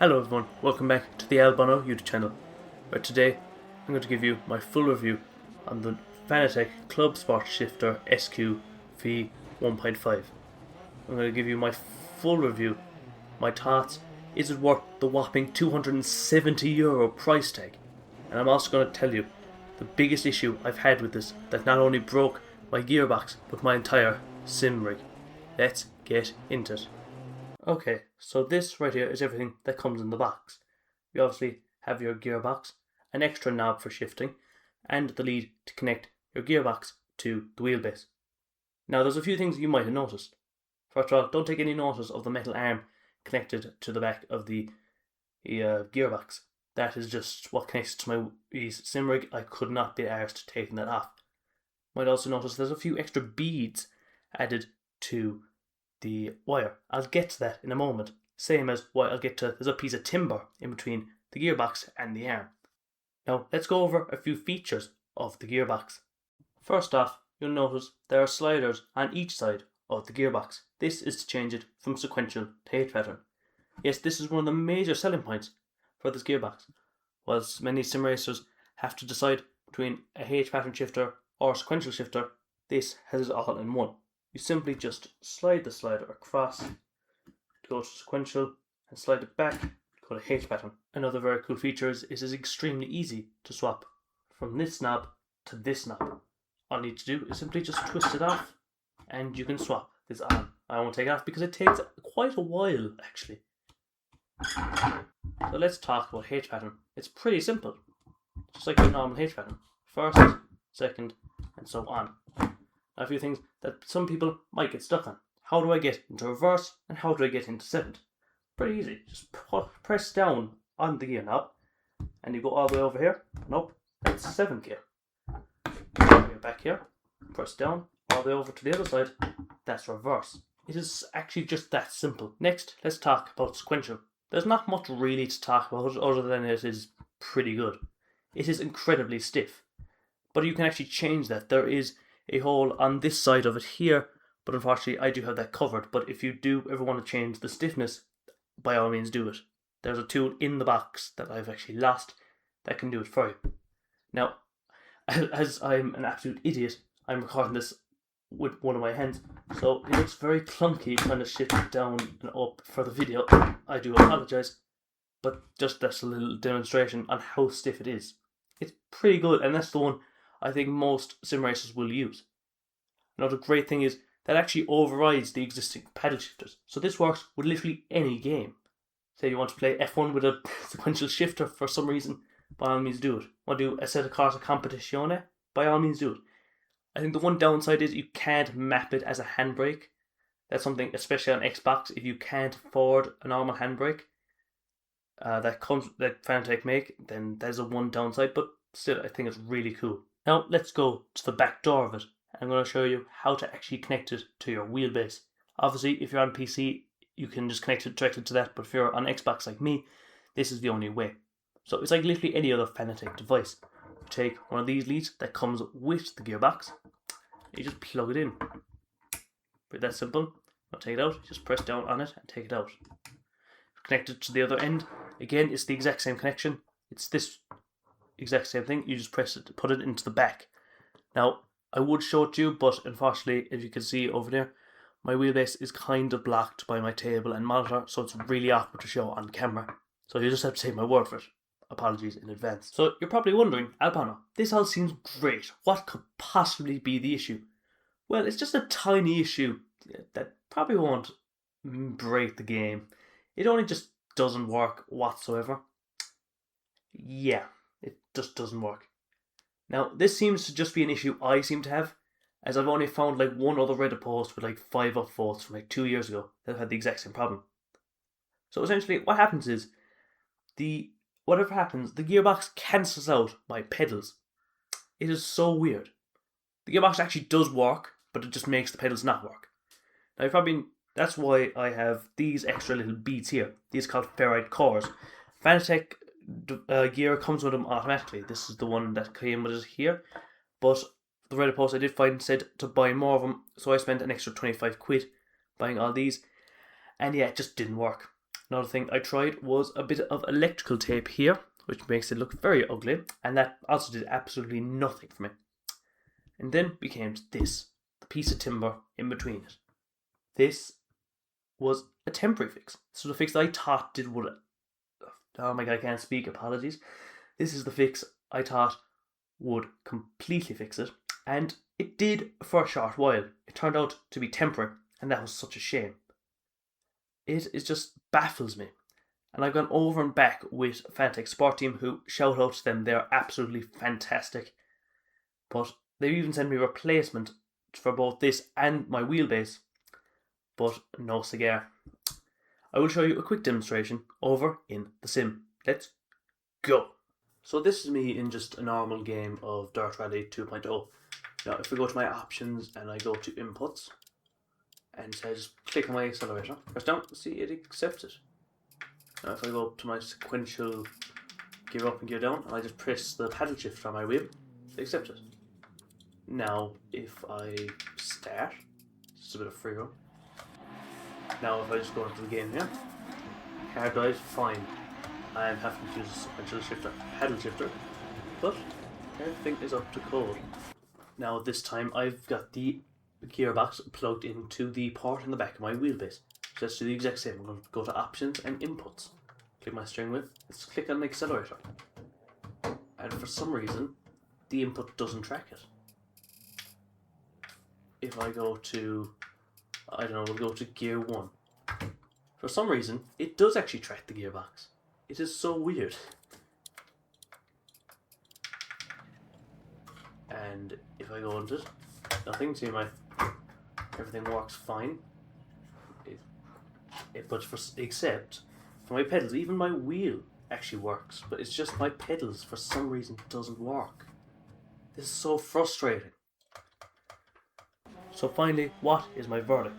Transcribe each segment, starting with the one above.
Hello everyone, welcome back to the Albano YouTube channel, where today I'm going to give you my full review on the Fanatec ClubSport Shifter SQ V1.5. I'm going to give you my full review, my thoughts, is it worth the whopping €270 price tag? And I'm also going to tell you the biggest issue I've had with this that not only broke my gearbox but my entire sim rig. Let's get into it. Okay, so this right here is everything that comes in the box. You obviously have your gearbox, an extra knob for shifting, and the lead to connect your gearbox to the wheelbase. Now there's a few things you might have noticed. First of all, don't take any notice of the metal arm connected to the back of the gearbox. That is just what connects to my sim rig. I could not be arsed taking that off. Might also notice there's a few extra beads added to the wire. I'll get to that in a moment. Same as what I'll get to, there's a piece of timber in between the gearbox and the arm. Now let's go over a few features of the gearbox. First off, you'll notice there are sliders on each side of the gearbox. This is to change it from sequential to H pattern. Yes, this is one of the major selling points for this gearbox. Whilst many sim racers have to decide between a H pattern shifter or a sequential shifter, this has it all in one. You simply just slide the slider across to go to sequential and slide it back to go to H pattern. Another very cool feature is it is extremely easy to swap from this knob to this knob. All you need to do is simply just twist it off and you can swap this on. I won't take it off because it takes quite a while actually. So let's talk about H pattern. It's pretty simple, just like your normal H pattern. First, second, and so on. A few things that some people might get stuck on. How do I get into reverse and how do I get into seventh? Pretty easy. Just press down on the gear knob and you go all the way over here and up. That's 7th gear. Back here, press down all the way over to the other side. That's reverse. It is actually just that simple. Next, let's talk about sequential. There's not much really to talk about other than it is pretty good. It is incredibly stiff, but you can actually change that. There is a hole on this side of it here, but unfortunately I do have that covered. But if you do ever want to change the stiffness, by all means do it. There's a tool in the box that I've actually lost that can do it for you. Now, as I'm an absolute idiot, I'm recording this with one of my hands, so it looks very clunky trying to shift it down and up for the video. I do apologise, but just that's a little demonstration on how stiff it is. It's pretty good, and that's the one I think most sim racers will use. Another great thing is that actually overrides the existing paddle shifters. So this works with literally any game. Say you want to play F1 with a sequential shifter for some reason, by all means do it. Want to do a set of cars of competizione? By all means do it. I think the one downside is you can't map it as a handbrake. That's something, especially on Xbox, if you can't afford a normal handbrake that Fanatec make, then there's a one downside, but still I think it's really cool. Now let's go to the back door of it. I'm going to show you how to actually connect it to your wheelbase. Obviously, if you're on PC, you can just connect it directly to that, but if you're on Xbox like me, this is the only way. So it's like literally any other Fanatec device. You take one of these leads that comes with the gearbox, you just plug it in. Pretty that simple. Now take it out, just press down on it and take it out. Connect it to the other end. Again, it's the exact same connection. It's this exact same thing. You just press it, put it into the back. Now, I would show it to you, but unfortunately, as you can see over there, my wheelbase is kind of blocked by my table and monitor, so it's really awkward to show on camera. So you just have to take my word for it. Apologies in advance. So you're probably wondering, Albano, this all seems great. What could possibly be the issue? Well, it's just a tiny issue that probably won't break the game. It only just doesn't work whatsoever. Yeah, it just doesn't work. Now, this seems to just be an issue I seem to have, as I've only found like one other Reddit post with like 5 upvotes from like 2 years ago that had the exact same problem. So essentially, what happens is, whatever happens, the gearbox cancels out my pedals. It is so weird. The gearbox actually does work, but it just makes the pedals not work. Now, that's why I have these extra little beads here. These are called ferrite cores. Fanatec gear comes with them automatically. This is the one that came with it here, but the Reddit post I did find said to buy more of them, so I spent an extra 25 quid buying all these, and yeah, it just didn't work. Another thing I tried was a bit of electrical tape here, which makes it look very ugly, and that also did absolutely nothing for me. And then became this, the piece of timber in between it. This was a temporary fix. So the fix that I thought did what... Oh my god, I can't speak, apologies. This is the fix I thought would completely fix it, and it did for a short while. It turned out to be temporary, and that was such a shame. It just baffles me. And I've gone over and back with Fanatec Sport Team, who, shout out to them, they're absolutely fantastic. But they even sent me a replacement for both this and my wheelbase. But no cigar. I will show you a quick demonstration over in the sim. Let's go. So this is me in just a normal game of Dirt Rally 2.0. Now if we go to my options and I go to inputs, and so I just click on my accelerator, press down, see it accepts it. Now if I go to my sequential gear up and gear down, and I just press the paddle shift on my wheel, it accepts it. Now if I start, just a bit of free roam. Now if I just go into the game here, hard dive, fine. I'm having to use a sequential shifter, paddle shifter, but everything is up to code. Now this time I've got the gearbox plugged into the port in the back of my wheelbase. So let's do the exact same. I'm going to go to options and inputs. Click my steering wheel. Let's click on the accelerator. And for some reason, the input doesn't track it. If I go to, I don't know, we'll go to gear 1. For some reason, it does actually track the gearbox. It is so weird. And if I go into it, nothing. See, everything works fine. Except for my pedals, even my wheel actually works, but it's just my pedals for some reason doesn't work. This is so frustrating. So finally, what is my verdict?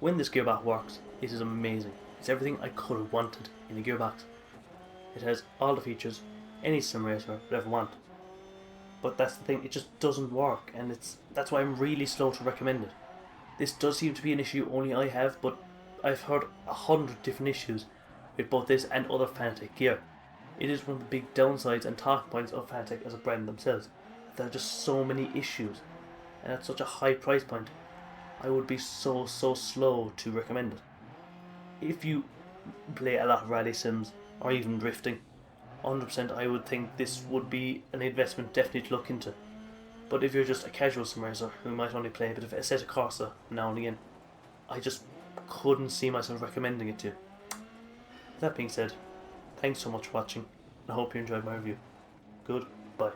When this gearbox works, it is amazing. It's everything I could have wanted in a gearbox. It has all the features any sim racer would ever want. But that's the thing, it just doesn't work, and that's why I'm really slow to recommend it. This does seem to be an issue only I have, but I've heard 100 different issues with both this and other Fanatec gear. It is one of the big downsides and talk points of Fanatec as a brand themselves. There are just so many issues, and at such a high price point, I would be so slow to recommend it. If you play a lot of rally sims, or even drifting, 100% I would think this would be an investment definitely to look into. But if you're just a casual sim racer who might only play a bit of Assetto Corsa now and again, I just couldn't see myself recommending it to you. That being said, thanks so much for watching, and I hope you enjoyed my review. Goodbye.